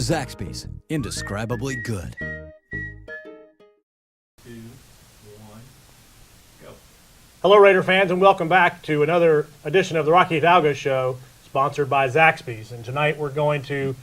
Zaxby's, indescribably good. 2, 1, go. Hello, Raider fans, and welcome back to another edition of the Rocky Hidalgo Show, sponsored by Zaxby's. And tonight we're going to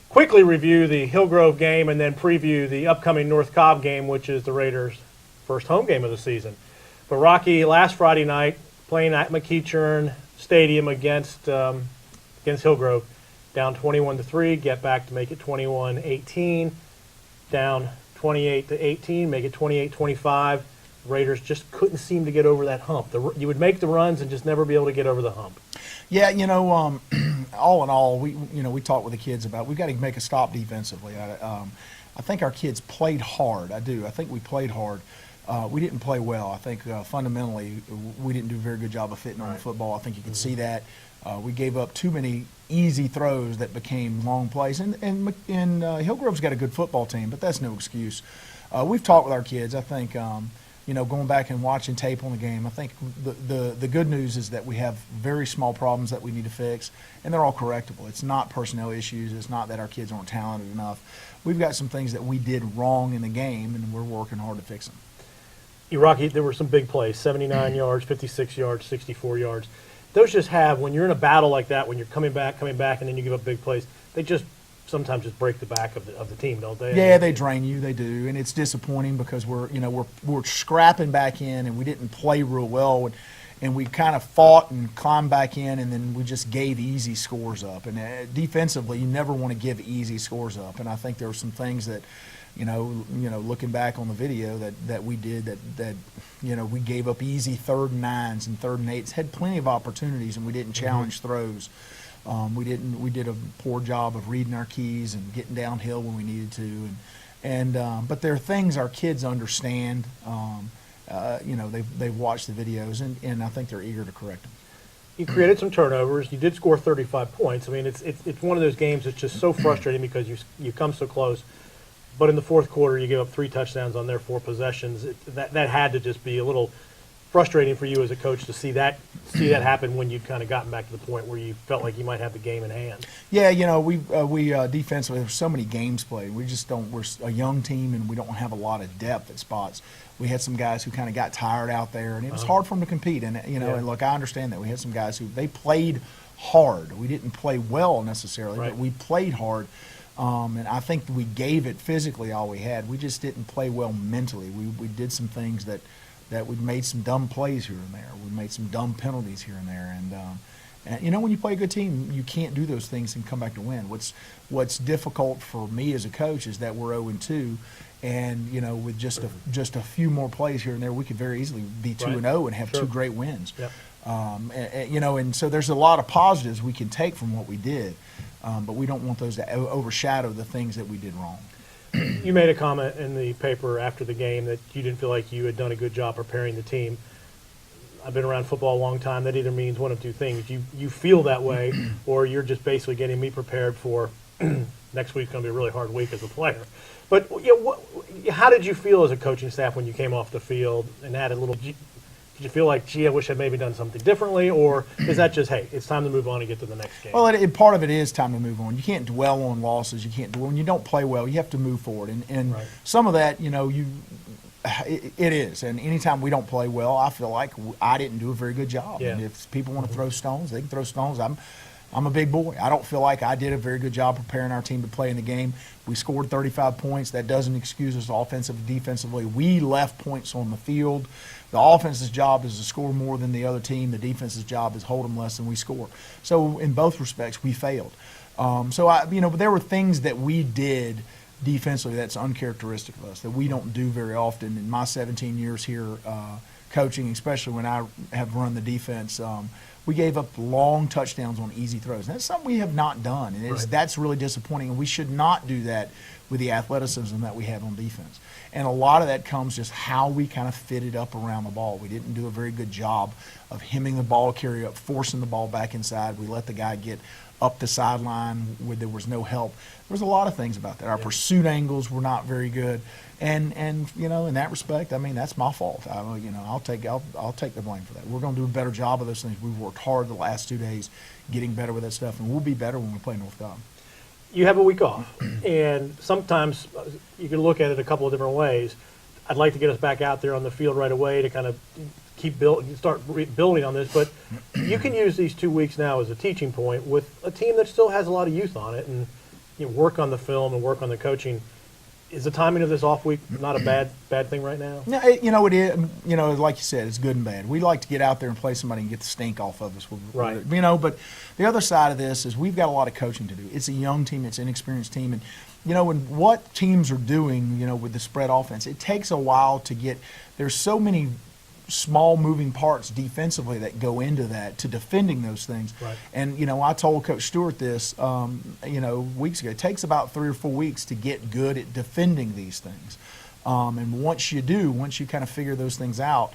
quickly review the Hillgrove game and then preview the upcoming North Cobb game, which is the Raiders' first home game of the season. But Rocky, last Friday night, playing at McEachern Stadium against Hillgrove, down 21-3, get back to make it 21-18, down 28-18, make it 28-25. Raiders just couldn't seem to get over that hump. You would make the runs and just never be able to get over the hump. Yeah, all in all, we talked with the kids about we've got to make a stop defensively. I think our kids played hard. I think we played hard. We didn't play well. I think fundamentally we didn't do a very good job of fitting on the football. I think you can see that. We gave up too many easy throws that became long plays. And Hillgrove's got a good football team, but that's no excuse. We've talked with our kids. I think, going back and watching tape on the game, I think the good news is that we have very small problems that we need to fix, and they're all correctable. It's not personnel issues. It's not that our kids aren't talented enough. We've got some things that we did wrong in the game, and we're working hard to fix them. Rocky, there were some big plays, 79 yards, 56 yards, 64 yards. Those just have, when you're in a battle like that, when you're coming back, and then you give up big plays, they just sometimes just break the back of the team, don't they? Yeah, they drain you, they do, and it's disappointing because we're scrapping back in, and we didn't play real well, and we kind of fought and climbed back in, and then we just gave easy scores up. And defensively, you never want to give easy scores up, and I think there were some things that, looking back on the video that we did that we gave up easy 3rd and 9s and 3rd and 8s, had plenty of opportunities, and we didn't challenge throws. We did a poor job of reading our keys and getting downhill when we needed to, but there are things our kids understand. They've watched the videos, and I think they're eager to correct them. You created some turnovers. You did score 35 points. I mean, it's one of those games that's just so frustrating because you come so close. But in the fourth quarter, you give up 3 touchdowns on their 4 possessions. That had to just be a little frustrating for you as a coach to see that happen when you'd kind of gotten back to the point where you felt like you might have the game in hand. Yeah, we defensively, there's so many games played. We just don't. We're a young team, and we don't have a lot of depth at spots. We had some guys who kind of got tired out there, and it was hard for them to compete. And and look, I understand that. We had some guys who they played hard. We didn't play well necessarily, but we played hard. And I think we gave it physically all we had. We just didn't play well mentally. We did some things that we made some dumb plays here and there. We made some dumb penalties here and there. And when you play a good team, you can't do those things and come back to win. What's difficult for me as a coach is that we're 0-2, and with just a few more plays here and there, we could very easily be 2-0 and have 2 great wins. Yep. And so there's a lot of positives we can take from what we did. But we don't want those to overshadow the things that we did wrong. You made a comment in the paper after the game that you didn't feel like you had done a good job preparing the team. I've been around football a long time. That either means one of 2 things. You feel that way, or you're just basically getting me prepared for next week's going to be a really hard week as a player. But how did you feel as a coaching staff when you came off the field and had a little – did you feel like, gee, I wish I'd maybe done something differently, or is that just, hey, it's time to move on and get to the next game? Well, part of it is time to move on. You can't dwell on losses. When you don't play well, you have to move forward. And some of that, it is. And anytime we don't play well, I feel like I didn't do a very good job. Yeah. And if people want to throw stones, they can throw stones. I'm a big boy. I don't feel like I did a very good job preparing our team to play in the game. We scored 35 points. That doesn't excuse us offensively, defensively. We left points on the field. The offense's job is to score more than the other team. The defense's job is hold them less than we score. So in both respects, we failed. But there were things that we did defensively that's uncharacteristic of us that we don't do very often. In my 17 years here coaching, especially when I have run the defense, we gave up long touchdowns on easy throws. And that's something we have not done, and that's really disappointing. And we should not do that with the athleticism that we have on defense. And a lot of that comes just how we kind of fitted up around the ball. We didn't do a very good job of hemming the ball carrier up, forcing the ball back inside. We let the guy get up the sideline where there was no help. There was a lot of things about that. Our pursuit angles were not very good. And in that respect, I mean, that's my fault. I'll take the blame for that. We're going to do a better job of those things. We've worked hard the last 2 days getting better with that stuff, and we'll be better when we play North Cobb. you have a week off, and sometimes you can look at it a couple of different ways. I'd like to get us back out there on the field right away to kind of start building on this, but you can use these 2 weeks now as a teaching point with a team that still has a lot of youth on it, and work on the film and work on the coaching. Is the timing of this off week not a bad thing right now? No, it is. Like you said, it's good and bad. We like to get out there and play somebody and get the stink off of us. Right. But the other side of this is we've got a lot of coaching to do. It's a young team. It's an inexperienced team. And, when what teams are doing, with the spread offense, it takes a while to get – there's so many small moving parts defensively that go into that, to defending those things. Right. And, I told Coach Stewart this, weeks ago. It takes about 3 or 4 weeks to get good at defending these things. And once you kind of figure those things out,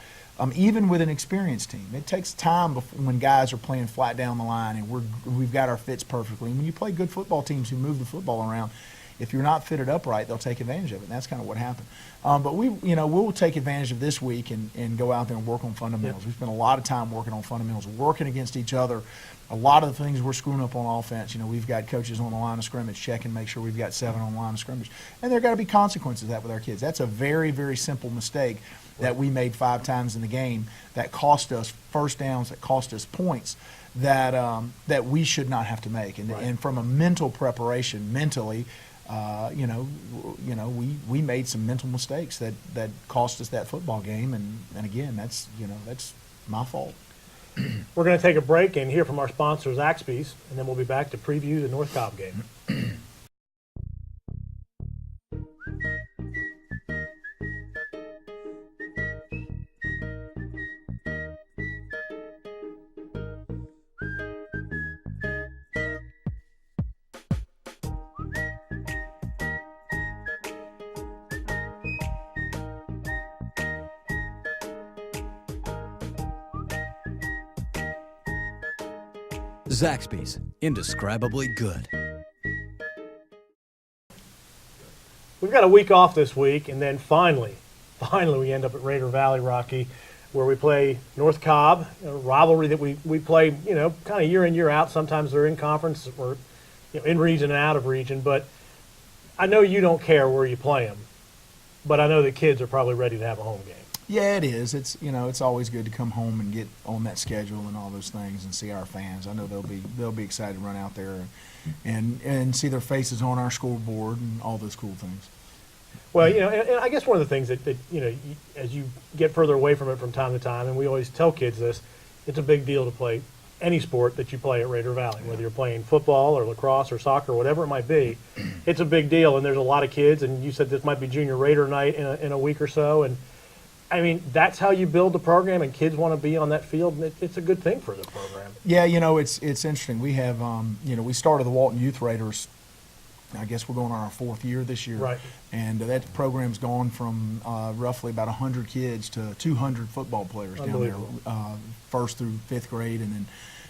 even with an experienced team, it takes time when guys are playing flat down the line and we've got our fits perfectly. And when you play good football teams who move the football around, if you're not fitted up right, they'll take advantage of it, and that's kind of what happened. But we'll take advantage of this week and go out there and work on fundamentals. Yep. We spent a lot of time working on fundamentals, working against each other. A lot of the things we're screwing up on offense, we've got coaches on the line of scrimmage checking, make sure we've got 7 on the line of scrimmage. And there got to be consequences to that with our kids. That's a very, very simple mistake that we made 5 times in the game that cost us first downs, that cost us points that we should not have to make. And from a mental preparation, mentally, we made some mental mistakes that cost us that football game, and again, that's my fault. We're going to take a break and hear from our sponsor, Zaxby's, and then we'll be back to preview the North Cobb game. Zaxby's, indescribably good. We've got a week off this week, and then finally we end up at Raider Valley, Rocky, where we play North Cobb, a rivalry that we play, kind of year in, year out. Sometimes they're in conference or in region and out of region, but I know you don't care where you play them, but I know the kids are probably ready to have a home game. Yeah, it is. It's it's always good to come home and get on that schedule and all those things and see our fans. I know they'll be excited to run out there and see their faces on our scoreboard and all those cool things. Well, and I guess one of the things that as you get further away from it from time to time, and we always tell kids this, it's a big deal to play any sport that you play at Raider Valley, whether you're playing football or lacrosse or soccer or whatever it might be. It's a big deal, and there's a lot of kids, and you said this might be junior Raider night in a week or so, and I mean, that's how you build the program, and kids want to be on that field, and it's a good thing for the program. Yeah, it's interesting. We have, we started the Walton Youth Raiders, I guess we're going on our 4th year this year. Right. And that program's gone from roughly about 100 kids to 200 football players down there, 1st through 5th grade, and then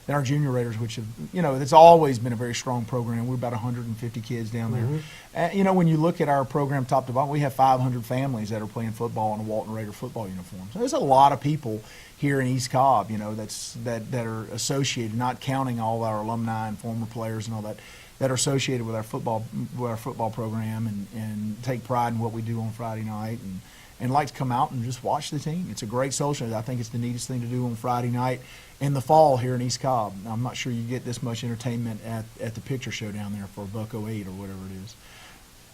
our junior Raiders, which have, it's always been a very strong program. We're about 150 kids down there. And, when you look at our program top to bottom, we have 500 families that are playing football in a Walton Raider football uniform. So there's a lot of people here in East Cobb, that are associated, not counting all our alumni and former players and all that are associated with our football program and take pride in what we do on Friday night and like to come out and just watch the team. It's a great social. I think it's the neatest thing to do on Friday night in the fall here in East Cobb. I'm not sure you get this much entertainment at the picture show down there for $1.08 or whatever it is.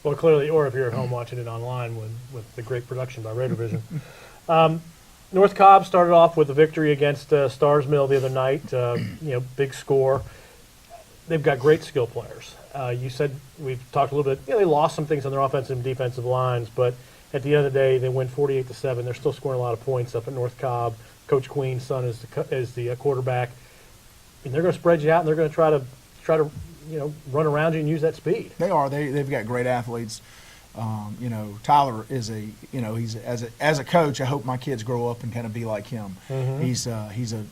Well, clearly, or if you're at home watching it online with the great production by Raider Vision. North Cobb started off with a victory against Stars Mill the other night. Big score. They've got great skill players. You said we've talked a little bit. They lost some things on their offensive and defensive lines, but at the end of the day, they win 48-7. They're still scoring a lot of points up at North Cobb. Coach Queen's son is the quarterback, and they're going to spread you out, and they're going to try to run around you and use that speed. They are. They've got great athletes. Tyler is he's as a coach. I hope my kids grow up and kind of be like him. Mm-hmm.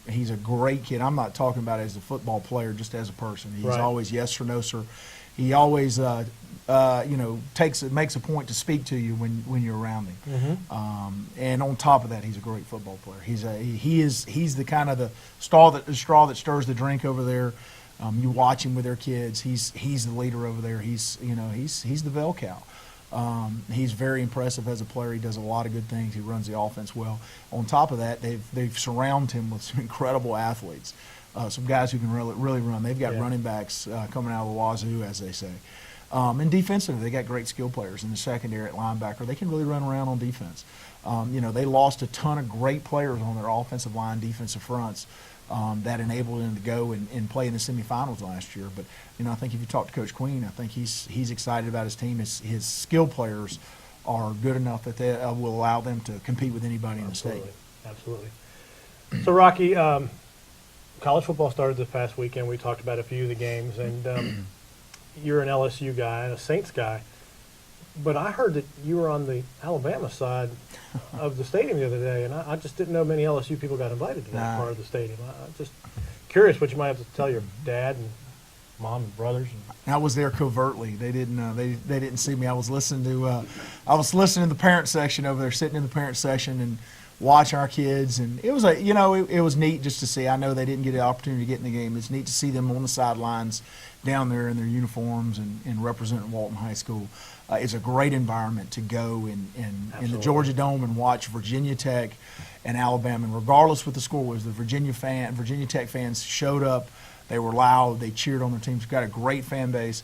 He's a great kid. I'm not talking about as a football player, just as a person. He's always yes or no, sir. He always makes a point to speak to you when you're around him. Mm-hmm. And on top of that, he's a great football player. He's the kind of the straw that stirs the drink over there. You watch him with their kids. He's the leader over there. He's the bell cow. He's very impressive as a player. He does a lot of good things. He runs the offense well. On top of that, they've surrounded him with some incredible athletes, some guys who can really run. They've got running backs coming out of the wazoo, as they say. And defensively, they got great skill players in the secondary at linebacker. They can really run around on defense. They lost a ton of great players on their offensive line, defensive fronts. That enabled him to go and play in the semifinals last year. But I think if you talk to Coach Queen, I think he's excited about his team. His skill players are good enough that they will allow them to compete with anybody in the state. Absolutely. So Rocky, college football started this past weekend. We talked about a few of the games, and you're an LSU guy and a Saints guy. But I heard that you were on the Alabama side of the stadium the other day, and I just didn't know many LSU people got invited to that part of the stadium. I'm just curious what you might have to tell your dad and mom and brothers. I was there covertly. They didn't. They didn't see me. I was listening to. The parent section over there, sitting in the parent section and watching our kids, and it was it was neat just to see. I know they didn't get the opportunity to get in the game. It's neat to see them on the sidelines, down there in their uniforms and representing Walton High School. It's a great environment to go in the Georgia Dome and watch Virginia Tech and Alabama. And regardless what the score was, the Virginia Tech fans showed up. They were loud. They cheered on their teams. Got a great fan base.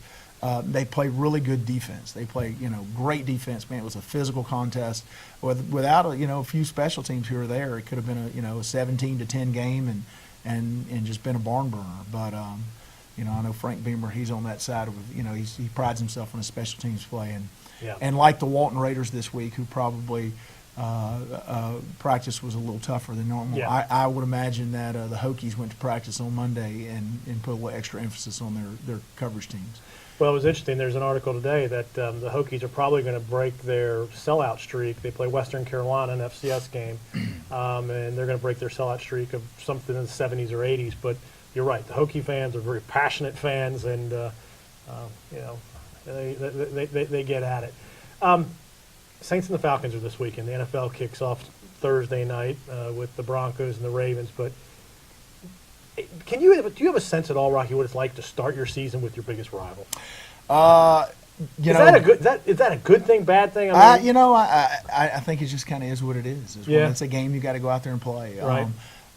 They play really good defense. They play great defense. Man, it was a physical contest. Without a few special teams here or there, it could have been a 17-10 game and just been a barn burner. But I know Frank Beamer, he's on that side of he prides himself on his special teams play. And like the Walton Raiders this week, who probably practice was a little tougher than normal. Yeah. I would imagine that the Hokies went to practice on Monday and put a little extra emphasis on their coverage teams. Well, it was interesting. There's an article today that the Hokies are probably going to break their sellout streak. They play Western Carolina, an FCS game, and they're going to break their sellout streak of something in the 70s or 80s. But you're right. The Hokie fans are very passionate fans, and they get at it. Saints and the Falcons are this weekend. The NFL kicks off Thursday night with the Broncos and the Ravens. But do you have a sense at all, Rocky, what it's like to start your season with your biggest rival? Is that a good thing, bad thing? I think it just kind of is what it is. It's a game you got to go out there and play. Right.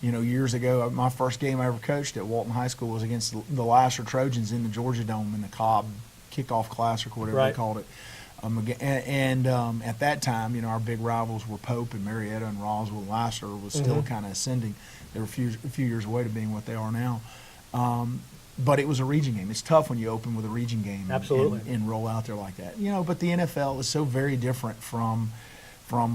Years ago, my first game I ever coached at Walton High School was against the Lasser Trojans in the Georgia Dome in the Cobb Kickoff Classic or whatever they called it. At that time, our big rivals were Pope and Marietta and Roswell. Lasser was still kind of ascending. They were a few years away to being what they are now. But it was a region game. It's tough when you open with a region game and roll out there like that. But the NFL is so very different from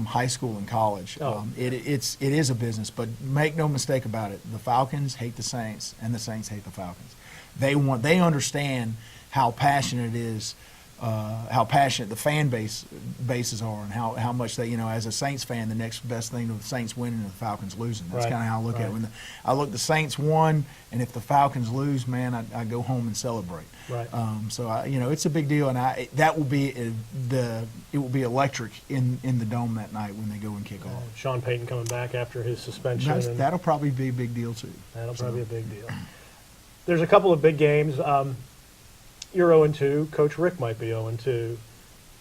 high school and college. It is a business, but make no mistake about it. The Falcons hate the Saints, and the Saints hate the Falcons. They understand how passionate it is, how passionate the fan bases are, and how much they, as a Saints fan, the next best thing to the Saints winning and the Falcons losing. That's kind of how I look at it. When I look, the Saints won, and if the Falcons lose, man, I go home and celebrate. Right. It's a big deal, and it will be electric in the Dome that night when they go and kick off. Sean Payton coming back after his suspension. That'll probably be a big deal too. That'll probably be a big deal. There's a couple of big games. You're 0-2. Coach Rick might be 0-2.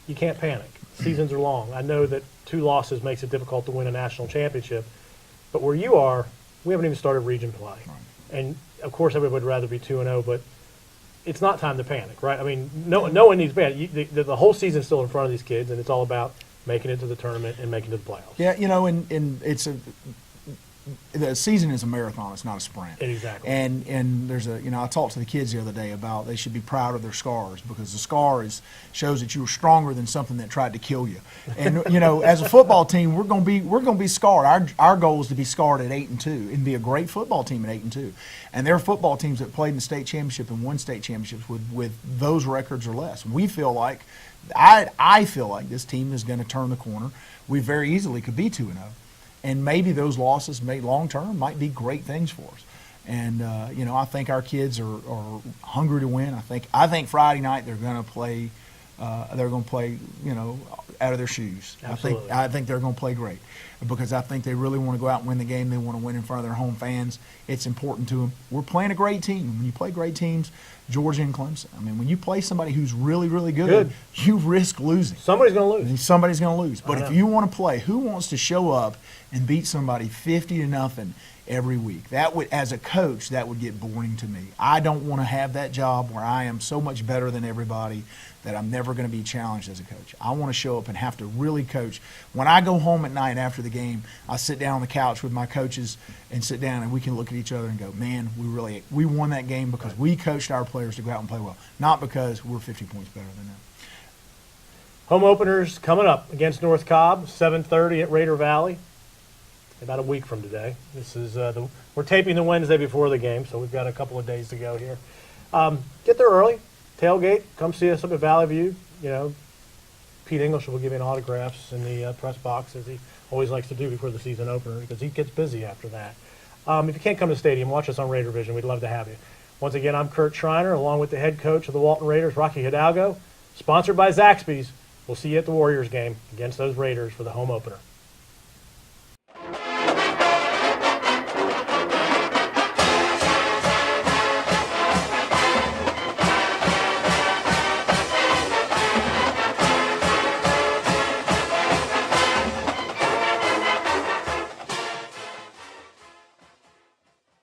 You can't panic. Seasons are long. I know that 2 losses makes it difficult to win a national championship, but where you are, we haven't even started region play. Right. And, of course, everybody would rather be 2-0, but it's not time to panic, right? I mean, no one needs to panic. The whole season's still in front of these kids, and it's all about making it to the tournament and making it to the playoffs. Yeah, and the season is a marathon. It's not a sprint. Exactly. And there's I talked to the kids the other day about they should be proud of their scars, because the scar shows that you were stronger than something that tried to kill you. And as a football team, we're going to be scarred. Our goal is to be scarred at 8-2 and be a great football team at 8-2. And there are football teams that played in the state championship and won state championships with those records or less. We feel like I feel like this team is going to turn the corner. We very easily could be 2-0. And maybe those losses, long-term, might be great things for us. And, I think our kids are hungry to win. I think Friday night they're going to play they're going to play, out of their shoes. Absolutely. I think they're going to play great because I think they really want to go out and win the game. They want to win in front of their home fans. It's important to them. We're playing a great team. When you play great teams, Georgia and Clemson, when you play somebody who's really, really good, you risk losing. Somebody's going to lose. Somebody's going to lose. But if you want to play, who wants to show up and beat somebody 50-0 every week? That would, as a coach, that would get boring to me. I don't want to have that job where I am so much better than everybody that I'm never going to be challenged as a coach. I want to show up and have to really coach. When I go home at night after the game, I sit down on the couch with my coaches and sit down and we can look at each other and go, man, we won that game because we coached our players to go out and play well, not because we're 50 points better than them. Home openers coming up against North Cobb, 7:30 at Raider Valley. About a week from today. This is we're taping the Wednesday before the game, so we've got a couple of days to go here. Get there early, tailgate, come see us up at Valley View. Pete English will give you autographs in the press box, as he always likes to do before the season opener, because he gets busy after that. If you can't come to the stadium, watch us on Raider Vision. We'd love to have you. Once again, I'm Kurt Schreiner, along with the head coach of the Walton Raiders, Rocky Hidalgo, sponsored by Zaxby's. We'll see you at the Warriors game against those Raiders for the home opener.